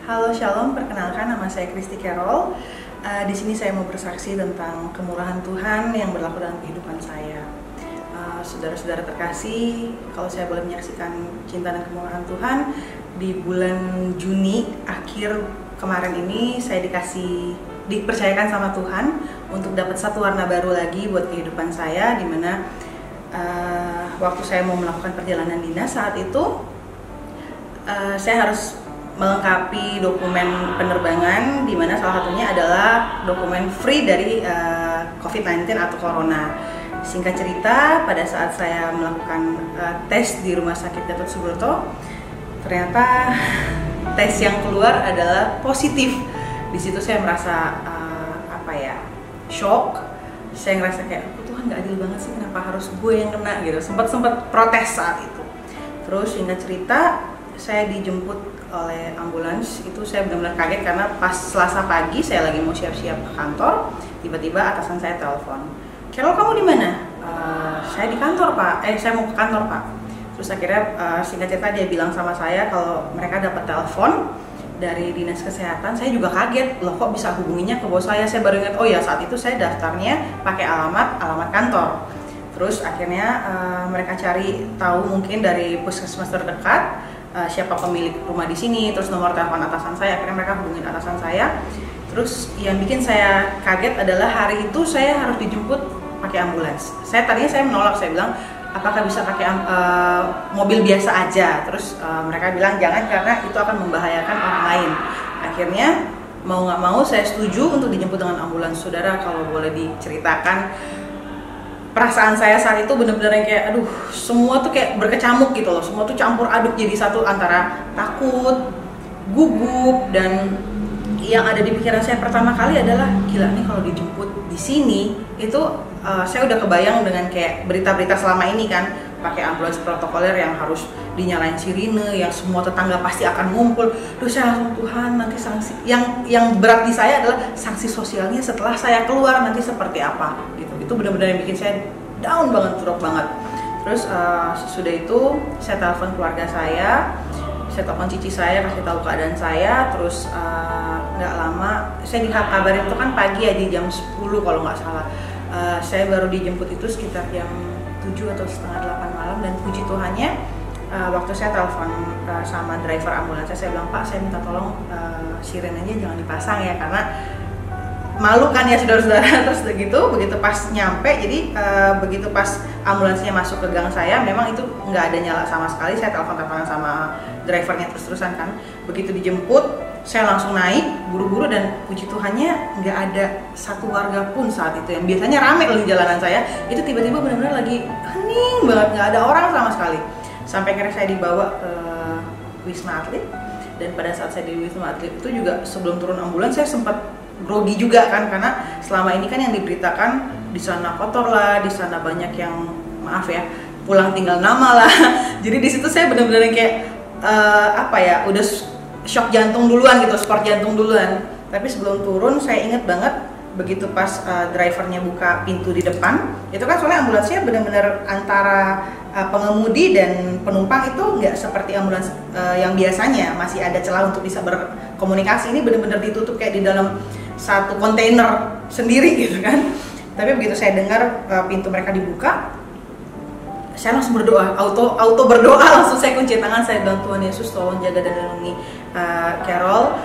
Halo Shalom, perkenalkan nama saya Kristi Carol. Di sini saya mau bersaksi tentang kemurahan Tuhan yang berlaku dalam kehidupan saya. Saudara-saudara terkasih, kalau saya boleh menyaksikan cinta dan kemurahan Tuhan, di bulan Juni akhir kemarin ini saya dipercayakan sama Tuhan untuk dapat satu warna baru lagi buat kehidupan saya, dimana waktu saya mau melakukan perjalanan dinas saat itu saya harus melengkapi dokumen penerbangan, di mana salah satunya adalah dokumen free dari COVID-19 atau Corona. Singkat cerita, pada saat saya melakukan tes di Rumah Sakit Gatot Subroto, ternyata tes yang keluar adalah positif. Di situ saya merasa shock. Saya ngerasa kayak, Tuhan nggak adil banget sih, kenapa harus gue yang kena gitu. Sempat protes saat itu. Terus singkat cerita, saya dijemput oleh ambulans. Itu saya benar-benar kaget karena pas Selasa pagi saya lagi mau siap-siap ke kantor, tiba-tiba atasan saya telepon, "Carol, kamu di mana?" Saya di kantor, Pak. Saya mau ke kantor, Pak. Terus akhirnya singkat cerita dia bilang sama saya kalau mereka dapat telepon dari dinas kesehatan. Saya juga kaget, loh kok bisa hubunginya ke bos saya. Saya baru ingat, oh ya saat itu saya daftarnya pakai alamat kantor. Terus akhirnya mereka cari tahu mungkin dari puskesmas terdekat siapa pemilik rumah di sini, terus nomor telepon atasan saya. Akhirnya mereka hubungin atasan saya. Terus yang bikin saya kaget adalah hari itu saya harus dijemput pakai ambulans. Tadinya saya menolak, saya bilang apakah bisa pakai mobil biasa aja. Terus mereka bilang jangan karena itu akan membahayakan orang lain. Akhirnya mau nggak mau saya setuju untuk dijemput dengan ambulans. Saudara, kalau boleh diceritakan perasaan saya saat itu bener-bener yang kayak aduh, semua tuh kayak berkecamuk gitu loh, semua tuh campur aduk jadi satu antara takut, gugup, dan yang ada di pikiran saya pertama kali adalah gila nih kalau dijemput di sini itu saya udah kebayang dengan kayak berita-berita selama ini kan, pakai ambulans protokoler yang harus dinyalain sirine, yang semua tetangga pasti akan ngumpul. Duh, saya langsung Tuhan, nanti sanksi yang berat di saya adalah sanksi sosialnya setelah saya keluar nanti seperti apa gitu. Itu benar-benar yang bikin saya down banget, drop banget. Terus sesudah itu saya telepon keluarga saya telepon cici saya, kasih tahu keadaan saya. Terus nggak lama saya dikabarin itu kan pagi ya, di jam 10 kalau nggak salah. Saya baru dijemput itu sekitar jam 7 atau setengah 8 malam, dan puji Tuhannya waktu saya telepon sama driver ambulans saya bilang, "Pak, saya minta tolong sirenenya jangan dipasang ya, karena malu kan ya saudara-saudara." Terus begitu pas nyampe, jadi begitu pas ambulansnya masuk ke gang saya, memang itu nggak ada nyala sama sekali. Saya telepon-teleponan sama drivernya terus-terusan kan. Begitu dijemput, saya langsung naik buru-buru, dan puji Tuhannya nggak ada satu warga pun saat itu. Yang biasanya rame di jalanan saya, itu tiba-tiba benar-benar lagi hening banget, nggak ada orang sama sekali. Sampai akhirnya saya dibawa ke Wisma Atlet, dan pada saat saya di Wisma Atlet itu juga sebelum turun ambulans saya sempat grogi juga kan, karena selama ini kan yang diberitakan di sana kotor lah, di sana banyak yang maaf ya pulang tinggal nama lah. Jadi di situ saya benar-benar kayak udah shock jantung duluan gitu, skor jantung duluan. Tapi sebelum turun saya inget banget begitu pas drivernya buka pintu di depan, itu kan soalnya ambulansnya benar-benar antara pengemudi dan penumpang itu nggak seperti ambulans yang biasanya masih ada celah untuk bisa berkomunikasi. Ini benar-benar ditutup kayak di dalam satu kontainer sendiri gitu kan. Tapi begitu saya dengar pintu mereka dibuka, saya langsung berdoa, auto berdoa, langsung saya kunci tangan, saya bilang, "Tuhan Yesus, tolong jaga dan lindungi Carol,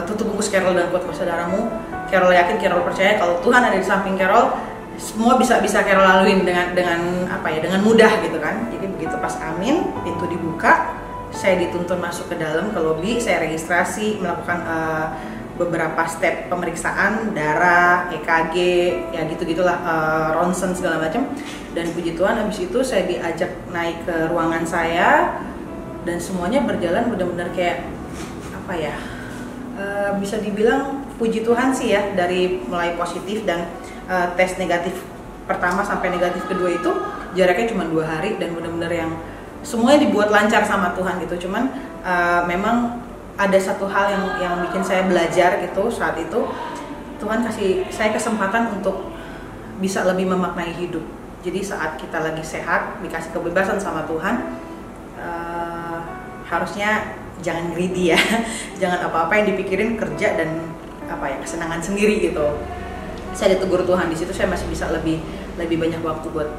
tutup bungkus Carol dan kuatkan saudaramu. Carol yakin, Carol percaya kalau Tuhan ada di samping Carol, semua bisa Carol laluin dengan mudah gitu kan." Jadi begitu pas amin, pintu dibuka, saya dituntun masuk ke dalam ke lobi, saya registrasi, melakukan beberapa step pemeriksaan darah, EKG, ya gitu-gitulah, ronsen segala macam. Dan puji Tuhan habis itu saya diajak naik ke ruangan saya, dan semuanya berjalan benar-benar kayak bisa dibilang puji Tuhan sih ya, dari mulai positif dan tes negatif pertama sampai negatif kedua itu jaraknya cuma 2 hari, dan benar-benar yang semuanya dibuat lancar sama Tuhan gitu. Cuman memang ada satu hal yang bikin saya belajar gitu saat itu. Tuhan kasih saya kesempatan untuk bisa lebih memaknai hidup. Jadi saat kita lagi sehat, dikasih kebebasan sama Tuhan, harusnya jangan greedy ya. Jangan apa-apa yang dipikirin kerja dan kesenangan sendiri gitu. Saya ditegur Tuhan di situ, saya masih bisa lebih banyak waktu buat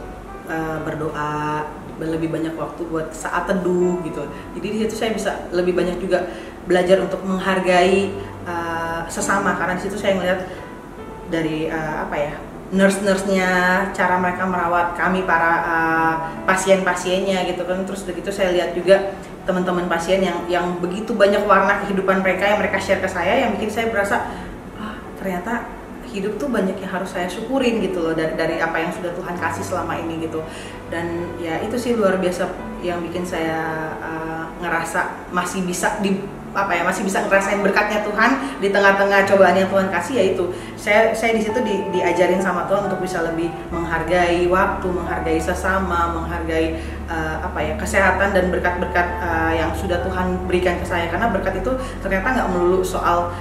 berdoa, lebih banyak waktu buat saat teduh gitu. Jadi di situ saya bisa lebih banyak juga belajar untuk menghargai sesama, karena di situ saya melihat dari nurse-nya, cara mereka merawat kami para pasien-pasiennya gitu kan. Terus begitu saya lihat juga teman-teman pasien yang begitu banyak warna kehidupan mereka yang mereka share ke saya, yang bikin saya berasa ternyata hidup tuh banyak yang harus saya syukurin gitu loh, dari apa yang sudah Tuhan kasih selama ini gitu. Dan ya itu sih luar biasa yang bikin saya ngerasa masih bisa masih bisa ngerasain berkatnya Tuhan di tengah-tengah cobaan yang Tuhan kasih. Yaitu saya di situ diajarin sama Tuhan untuk bisa lebih menghargai waktu, menghargai sesama, menghargai kesehatan dan berkat-berkat yang sudah Tuhan berikan ke saya. Karena berkat itu ternyata nggak melulu soal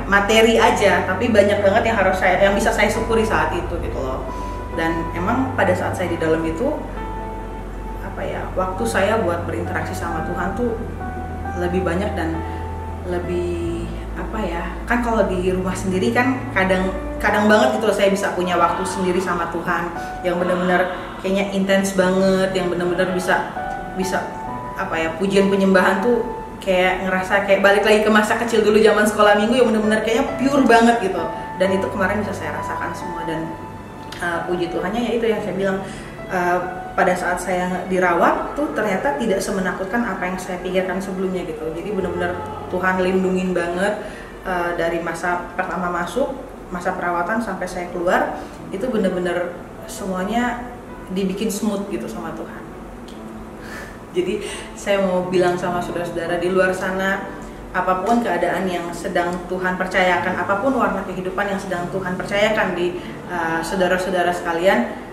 materi aja, tapi banyak banget yang bisa saya syukuri saat itu gitu loh. Dan emang pada saat saya di dalam itu waktu saya buat berinteraksi sama Tuhan tuh lebih banyak dan lebih kan kalau di rumah sendiri kan kadang banget gitu loh saya bisa punya waktu sendiri sama Tuhan yang benar-benar kayaknya intens banget, yang benar-benar bisa pujian penyembahan tuh kayak ngerasa kayak balik lagi ke masa kecil dulu zaman sekolah minggu yang benar-benar kayaknya pure banget gitu. Dan itu kemarin bisa saya rasakan semua. Dan puji Tuhannya ya itu yang saya bilang, pada saat saya dirawat tuh ternyata tidak semenakutkan apa yang saya pikirkan sebelumnya gitu. Jadi benar-benar Tuhan lindungin banget dari masa pertama masuk, masa perawatan sampai saya keluar, itu benar-benar semuanya dibikin smooth gitu sama Tuhan. Jadi saya mau bilang sama saudara-saudara di luar sana, apapun keadaan yang sedang Tuhan percayakan, apapun warna kehidupan yang sedang Tuhan percayakan di saudara-saudara sekalian,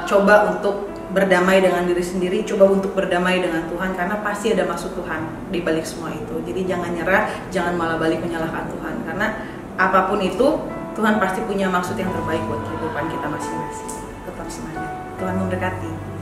coba untuk berdamai dengan diri sendiri, coba untuk berdamai dengan Tuhan, karena pasti ada maksud Tuhan di balik semua itu. Jadi jangan nyerah, jangan malah balik menyalahkan Tuhan, karena apapun itu Tuhan pasti punya maksud yang terbaik buat kehidupan kita masing-masing. Tetap semangat, Tuhan memberkati.